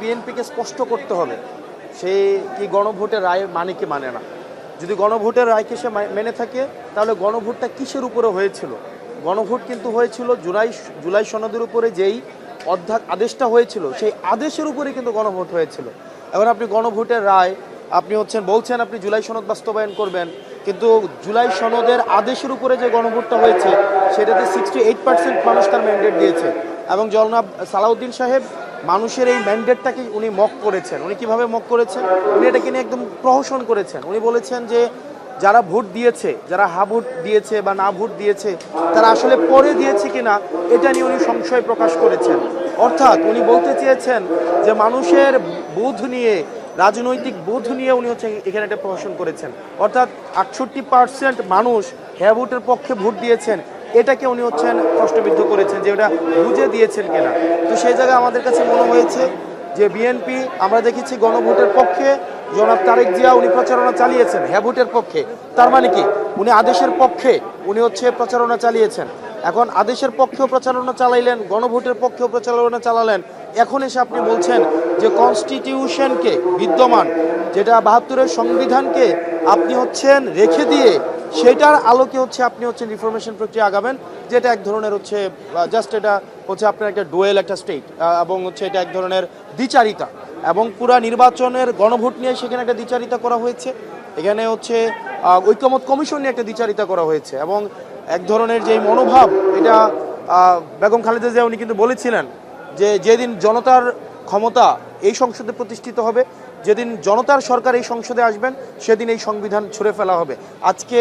বিএনপিকে স্পষ্ট করতে হবে সে কি গণভোটের রায় মানে কি মানে না। যদি গণভোটের রায়কে সে মেনে থাকে তাহলে গণভোটটা কিসের উপরে হয়েছিল? গণভোট কিন্তু হয়েছিল জুলাই সনদের উপরে যেই আদেশটা হয়েছিল সেই আদেশের উপরে কিন্তু গণভোট হয়েছিল। এখন আপনি গণভোটের রায় আপনি বলছেন আপনি জুলাই সনদ বাস্তবায়ন করবেন, কিন্তু জুলাই সনদের আদেশের উপরে যে গণভোটটা হয়েছে সেটাতে 68% মানুষ তার ম্যান্ডেট দিয়েছে। এবং জনাব সালাউদ্দিন সাহেব মানুষের এই ম্যান্ডেটটাকে উনি মক করেছেন। উনি কিভাবে মক করেছেন? উনি এটাকে নিয়ে একদম প্রহসন করেছেন। উনি বলেছেন যে যারা ভোট দিয়েছে, যারা হা ভোট দিয়েছে বা না ভোট দিয়েছে, তারা আসলে পরে দিয়েছে কিনা এটা নিয়ে উনি সংশয় প্রকাশ করেছেন। অর্থাৎ উনি বলতে চেয়েছেন যে মানুষের বোধ নিয়ে, রাজনৈতিক বোধ নিয়ে উনি এখানে একটা প্রহসন করেছেন। অর্থাৎ 68% মানুষ হ্যাঁ ভোটের পক্ষে ভোট দিয়েছেন, এটাকে উনি প্রশ্নবিদ্ধ করেছেন যে ওটা বুঝে দিয়েছেন কিনা। তো সেই জায়গায় আমাদের কাছে মনে হয়েছে যে বিএনপি, আমরা দেখেছি গণভোটের পক্ষে জনাব তারেক জিয়া উনি প্রচারণা চালিয়েছেন হ্যাঁ ভোটের পক্ষে। তার মানে কি উনি আদেশের পক্ষে উনি প্রচারণা চালিয়েছেন। এখন আদেশের পক্ষেও প্রচারণা চালাইলেন, গণভোটের পক্ষেও প্রচারণা চালালেন। এখন এসে আপনি বলছেন যে কনস্টিটিউশনকে, বিদ্যমান যেটা 72-এর সংবিধানকে আপনি রেখে দিয়ে সেটার আলোকে আপনি রিফরমেশন প্রক্রিয়া আগাবেন, যেটা এক ধরনের জাস্ট এটা আপনার একটা ডুয়েল একটা স্টেট, এবং এটা এক ধরনের দ্বিচারিতা। এবং পুরা নির্বাচনের গণভোট নিয়ে সেখানে একটা দ্বিচারিতা করা হয়েছে। এখানে ঐকমত্য কমিশন নিয়ে একটা দ্বিচারিতা করা হয়েছে। এবং এক ধরনের যে মনোভাব, এটা বেগম খালেদা জিয়া উনি কিন্তু বলেছিলেন যে যেদিন জনতার ক্ষমতা এই সংসদে প্রতিষ্ঠিত হবে, যেদিন জনতার সরকার এই সংসদে আসবেন, সেদিন এই সংবিধান ছুঁড়ে ফেলা হবে। আজকে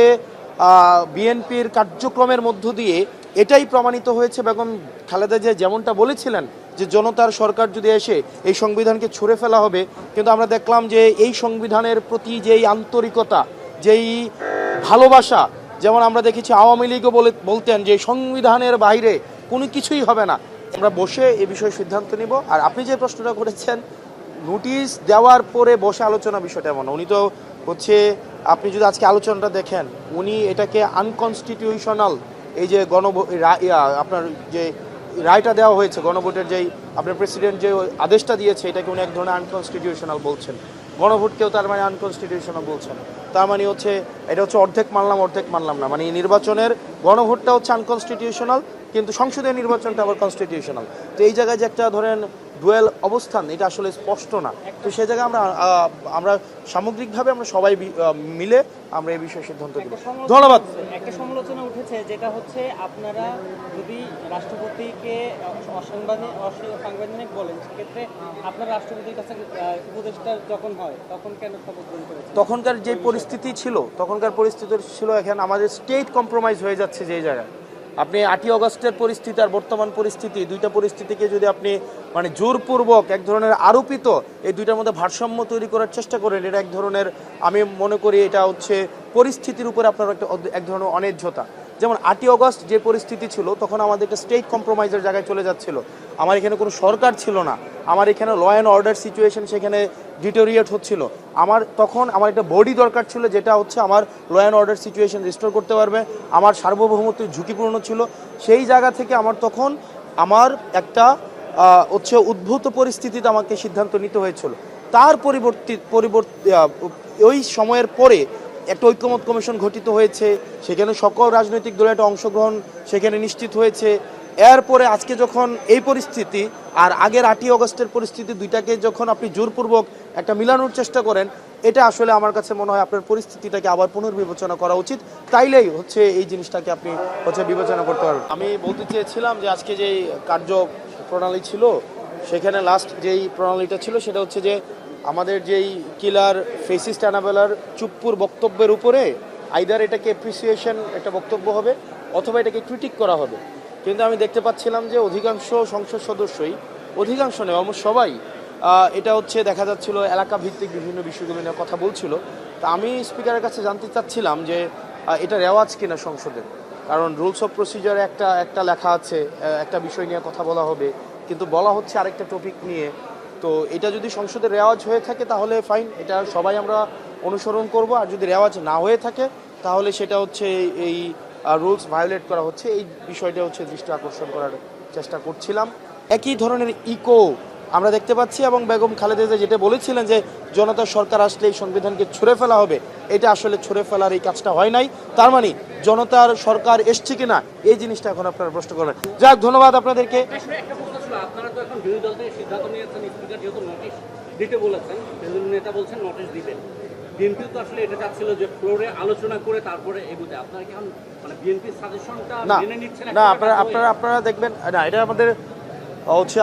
বিএনপির কার্যক্রমের মধ্য দিয়ে এটাই প্রমাণিত হয়েছে। বেগম খালেদা জিয়া যেমনটা বলেছিলেন যে জনতার সরকার যদি এসে এই সংবিধানকে ছুঁড়ে ফেলা হবে, কিন্তু আমরা দেখলাম যে এই সংবিধানের প্রতি যেই আন্তরিকতা, যেই ভালোবাসা, যেমন আমরা দেখেছি আওয়ামী লীগও বলতেন যে সংবিধানের বাইরে কোনো কিছুই হবে না। আমরা বসে এ বিষয়ে সিদ্ধান্ত নিব। আর আপনি যে প্রশ্নটা করেছেন নোটিশ দেওয়ার পরে বসে আলোচনা, বিষয়টা এমন উনি তো আপনি যদি আজকে আলোচনাটা দেখেন, উনি এটাকে আনকনস্টিটিউশনাল, এই যে আপনার যে রায়টা দেওয়া হয়েছে গণভোটের, যেই আপনার প্রেসিডেন্ট যে আদেশটা দিয়েছে, এটাকে উনি এক ধরনের আনকনস্টিটিউশনাল বলছেন। গণভোটকেও তার মানে আনকনস্টিটিউশনাল বলছেন। তার মানে এটা অর্ধেক মানলাম না। মানে নির্বাচনের গণভোটটা আনকনস্টিটিউশনাল, কিন্তু সংসদীয় নির্বাচনটা আবার কনস্টিটিউশনাল। তো এই জায়গায় যে একটা ধরেন ডুয়েল অবস্থান, এটা আসলে স্পষ্ট না। তো সেই জায়গায় আমরা সামগ্রিকভাবে আমরা সবাই মিলে আমরা এই বিষয়ে সিদ্ধান্ত নেব। ধন্যবাদ। একটা সমালোচনা উঠেছে, যেটা আপনারা যদি রাষ্ট্রপতিকে অসাংবিধানিক বলেন, সেক্ষেত্রে আপনারা রাষ্ট্রপতির কাছে উপদেষ্টা যখন হয় তখন কেন শপথ গ্রহণ করেছেন? তখনকার পরিস্থিতি ছিল এখানে আমাদের স্টেট কম্প্রোমাইজ হয়ে যাচ্ছে। যে জায়গায় আপনি 8ই অগস্টের পরিস্থিতি আর বর্তমান পরিস্থিতি, দুইটা পরিস্থিতিকে যদি আপনি মানে জোরপূর্বক এক ধরনের আরোপিত এই দুইটার মধ্যে ভারসাম্য তৈরি করার চেষ্টা করেন, এটা এক ধরনের, আমি মনে করি এটা পরিস্থিতির উপরে আপনার এক ধরনের অন্যায্যতা। যেমন 8ই অগস্ট যে পরিস্থিতি ছিল, তখন আমাদেরকে স্টেট কম্প্রোমাইজের জায়গায় চলে যাচ্ছিল। আমার এখানে কোনো সরকার ছিল না, আমার এখানে ল অ্যান্ড অর্ডার সিচুয়েশন সেখানে ডিটোরিয়েট হচ্ছিল। তখন আমার একটা বডি দরকার ছিল, যেটা আমার law and order situation restore করতে পারবে। আমার সার্বভৌমত্ব ঝুঁকিপূর্ণ ছিল। সেই জায়গা থেকে আমার একটা উদ্ভূত পরিস্থিতিতে আমাকে সিদ্ধান্ত নিতে হয়েছিল। তার পরিবর্তে ওই সময়ের পরে একটা ঐকমত্য কমিশন গঠিত হয়েছে, সেখানে সকল রাজনৈতিক দলের একটা অংশগ্রহণ সেখানে নিশ্চিত হয়েছে। এরপরে আজকে যখন এই পরিস্থিতি আর আগের 8ই অগস্টের পরিস্থিতি, দুইটাকে যখন আপনি জোরপূর্বক একটা মিলানোর চেষ্টা করেন, এটা আসলে আমার কাছে মনে হয় আপনার পরিস্থিতিটাকে আবার পুনর্বিবেচনা করা উচিত। তাইলেই এই জিনিসটাকে আপনি বিবেচনা করতে পারবেন। আমি বলতে চেয়েছিলাম যে আজকে যেই কার্য প্রণালী ছিল, সেখানে লাস্ট যেই প্রণালীটা ছিল সেটা যে আমাদের যেই কিলার ফেসিস্ট অ্যানাবেলার চুপ্পুর বক্তব্যের উপরে আইদার এটাকে অ্যাপ্রিসিয়েশন একটা বক্তব্য হবে, অথবা এটাকে ক্রিটিক করা হবে। কিন্তু আমি দেখতে পাচ্ছিলাম যে অধিকাংশ সংসদ সদস্যই, অধিকাংশ নয় অলমোস্ট সবাই, এটা দেখা যাচ্ছিল এলাকা ভিত্তিক বিভিন্ন বিষয়গুলো নিয়ে কথা বলছিল। তা আমি স্পিকারের কাছে জানতে চাচ্ছিলাম যে এটা রেওয়াজ কিনা সংসদের, কারণ রুলস অফ প্রসিজারে একটা লেখা আছে একটা বিষয় নিয়ে কথা বলা হবে, কিন্তু বলা হচ্ছে আরেকটা টপিক নিয়ে। তো এটা যদি সংসদের রেওয়াজ হয়ে থাকে তাহলে ফাইন, এটা সবাই আমরা অনুসরণ করব। আর যদি রেওয়াজ না হয়ে থাকে তাহলে সেটা এই রুলস ভায়োলেট করা হচ্ছে। এই বিষয়টা দৃষ্টি আকর্ষণ করার চেষ্টা করছিলাম। একই ধরনের ইকো আমরা দেখতে পাচ্ছি, এবং বেগম খালেদা জিয়া যেটা বলেছিলেন যে জনতার সরকার আসলে এই সংবিধানকে ছুঁড়ে ফেলা হবে, এটা আসলে ছুঁড়ে ফেলার এই কাজটা হয় নাই। তার মানে জনতার সরকার এসছে কিনা এই জিনিসটা এখন আপনারা প্রশ্ন করবেন। যাক, ধন্যবাদ আপনাদেরকে। একটা প্রশ্ন ছিল, আপনারা তো এখন বিরোধী দল থেকে সিদ্ধান্ত নিয়েছেন, স্পিকার যেহেতু নোটিশ দিতে বলেছেন, বিরোধী নেতা বলছেন নোটিশ দিবেন। বিএনপি তো আসলে এটা চাচ্ছিল যে ফ্লোরে আলোচনা করে তারপরে এগুতে, আপনারা কি এখন মানে বিএনপির সাজেশনটা না মেনে নিচ্ছেন? না, আপনারা দেখবেন না, এটা আমাদের হচ্ছে